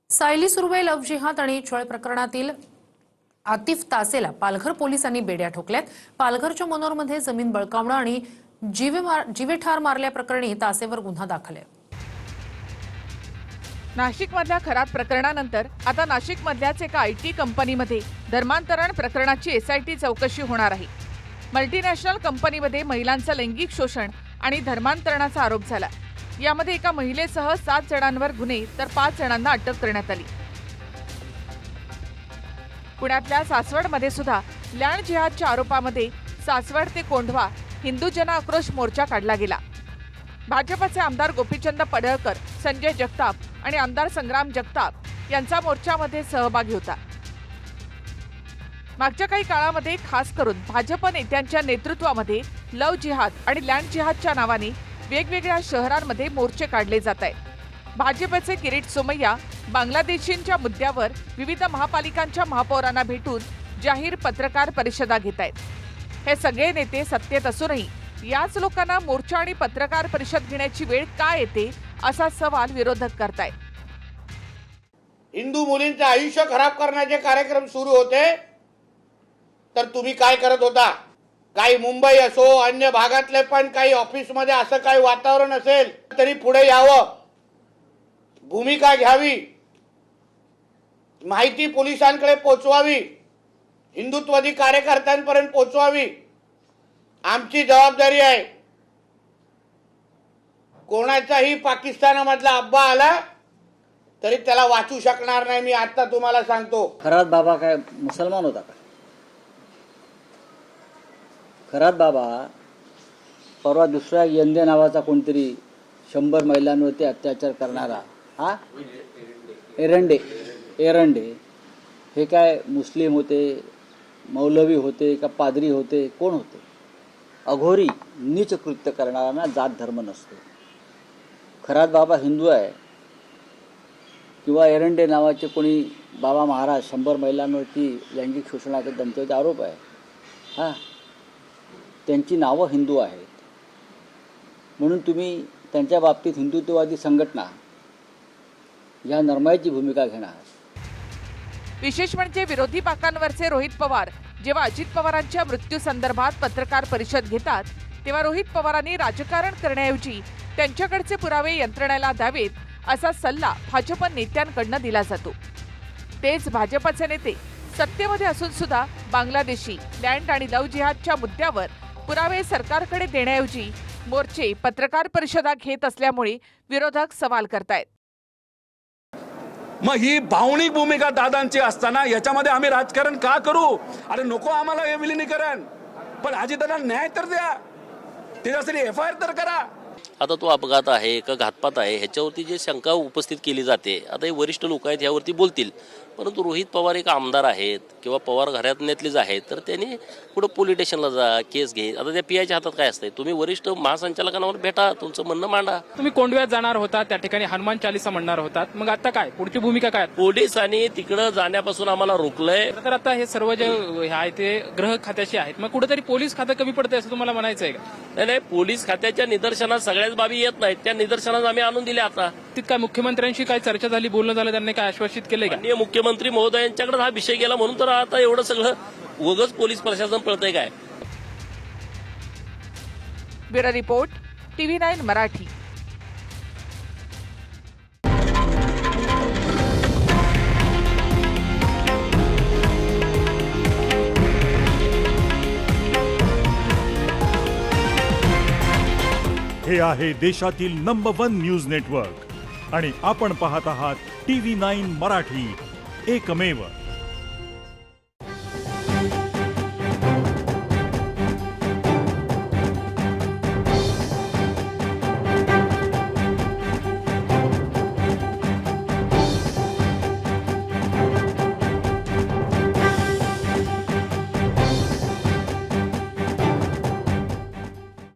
Sayali सुरवै love जिहाद आणि छळ प्रकरणातील आतिफ तासेला पालघर पोलिसांनी बेड्या ठोकल्यात। पालघरच्या मनोरमध्ये जमीन बळकावणं आणि जीवेठार मारल्याप्रकरणी तासेवर गुन्हा दाखल आहे। नाशिकमधल्या खराब प्रकरणानंतर आता नाशिकमधल्याच एका आयटी कंपनीमध्ये धर्मांतरण प्रकरणाची एसआयटी चौकशी होणार आहे। मल्टीनॅशनल कंपनीमध्ये महिलांचं लैंगिक शोषण आणि धर्मांतरणाचा आरोप झाला। यामध्ये एका महिलेसह 7 जणांवर गुन्हे तर 5 जणांना अटक करण्यात आली। पुण्यातल्या सासवडमध्ये सुद्धा लँड जिहादच्या आरोपामध्ये सासवड ते कोंढवा हिंदू जन आक्रोश मोर्चा काढला गेला। भाजपचे आमदार गोपीचंद पडळकर, संजय जगताप आणि आमदार संग्राम जगताप यांचा मोर्चामध्ये सहभागी होता। मागच्या काही काळामध्ये खास करून भाजप नेत्यांच्या नेतृत्वामध्ये लव्ह जिहाद आणि लँड जिहादच्या नावाने वेगवेगळ्या शहरांमध्ये मोर्चे काढले जात आहेत। भाजपचे किरीट सोमय्या बांगलादेशींच्या मुद्द्यावर विविध महापालिकांच्या महापौरांना भेटून जाहीर पत्रकार परिषदा घेत आहेत। हे सगळे नेते सत्तेत असूनही याच लोकांना मोर्चा आणि पत्रकार परिषद घेण्याची वेळ का येते असा सवाल विरोधक करतायत। हिंदू मुलींचे आयुष्य खराब करण्याचे कार्यक्रम सुरू होते तर तुम्ही काय करत होता? काही मुंबई असो अन्य भागातले पण काही ऑफिसमध्ये असं काही वातावरण असेल तरी पुढे यावं, भूमिका घ्यावी, माहिती पोलिसांकडे पोहोचवावी, हिंदुत्ववादी कार्यकर्त्यांपर्यंत पोहोचवावी। आमची जबाबदारी आहे। कोणाचाही पाकिस्तानामधला अब्बा आला तरी त्याला वाचू शकणार नाही। मी आता तुम्हाला सांगतो। खरात बाबा काय मुसलमान होता का? खरात बाबा परवा दुसरा यंदे नावाचा कोणतरी 100 महिलांवरती अत्याचार करणारा हा एरंडे हे काय मुस्लिम होते, मौलवी होते का पादरी होते, कोण होते? अघोरी नीच कृत्य करणाऱ्यांना जात धर्म नसतो। खरात बाबा हिंदू आहे किंवा एरंडे नावाचे कोणी बाबा महाराज 100 महिलांवरती लैंगिक शोषणाचा त्यांच्यावरती आरोप आहे हां, त्यांची नावं हिंदू आहेत म्हणून तुम्ही त्यांच्या बाबतीत हिंदुत्ववादी संघटना या नरमाईची भूमिका घेणार। विशेष म्हणजे विरोधी बाकांवरचे रोहित पवार जेव्हा अजित पवारांच्या मृत्यू संदर्भात पत्रकार परिषद घेतात तेव्हा रोहित पवारांनी राजकारण करण्याऐवजी त्यांच्याकडचे पुरावे यंत्रणेला द्यावेत असा सल्ला भाजप नेत्यांकडून दिला जातो। तेच भाजपचे नेते सत्तेमध्ये असून सुद्धा बांगलादेशी लँड आणि लव्ह जिहादच्या मुद्द्यावर पुरावे सरकारकडे देण्याऐवजी मोर्चे पत्रकार परिषदा घेत असल्यामुळे विरोधक सवाल करतायत। मग ही भावनिक भूमिका दादांची असताना याच्यामध्ये आम्ही राजकारण का करू? अरे नको आम्हाला हे विलिनीकरण, पण अजितदादा न्याय तर द्या, त्याच्यासाठी FIR तर करा। आता तो अपघात आहे का घातपात आहे ह्याच्यावरती जे शंका उपस्थित केली जाते, आता हे वरिष्ठ लोक आहेत यावरती बोलतील, परंतु रोहित पवार एक आमदार आहेत किंवा पवार घराण्यातलेच आहेत तर त्यांनी पुढे पोलीस स्टेशनला जा, केस घे। आता त्या PIच्या हातात काय असतंय? तुम्ही वरिष्ठ महासंचालकांवर भेटा, तुमचं म्हणणं मांडा। तुम्ही कोंडव्यात जाणार होता, त्या ठिकाणी हनुमान चालीसा म्हणणार होतात, मग आता काय पुढची भूमिका काय? पोलिसांनी तिकडं जाण्यापासून आम्हाला रोखलंय। तर आता हे सर्व जे आहे ते गृह खात्याशी आहेत, मग कुठेतरी पोलीस खातं कमी पडतंय असं तुम्हाला म्हणायचं आहे का? नाही, पोलीस खात्याच्या निदर्शनात सगळ्याच बाबी येत नाहीत, त्या निदर्शनात आम्ही आणून दिल्या। आता तिथं काय मुख्यमंत्र्यांशी काय चर्चा झाली, बोलणं झालं, त्यांनी काय आश्वासित केलंय का? माननीय मुख्यमंत्री महोदयांच्याकडे हा विषय गेला म्हणून तर आता एवढं सगळं उगाच पोलीस प्रशासन पळतंय काय? Bureau report, TV9 Marathi. हे आहे देशातील नंबर 1 न्यूज नेटवर्क आणि आपण पाहत आहात TV9 मराठी, एकमेव।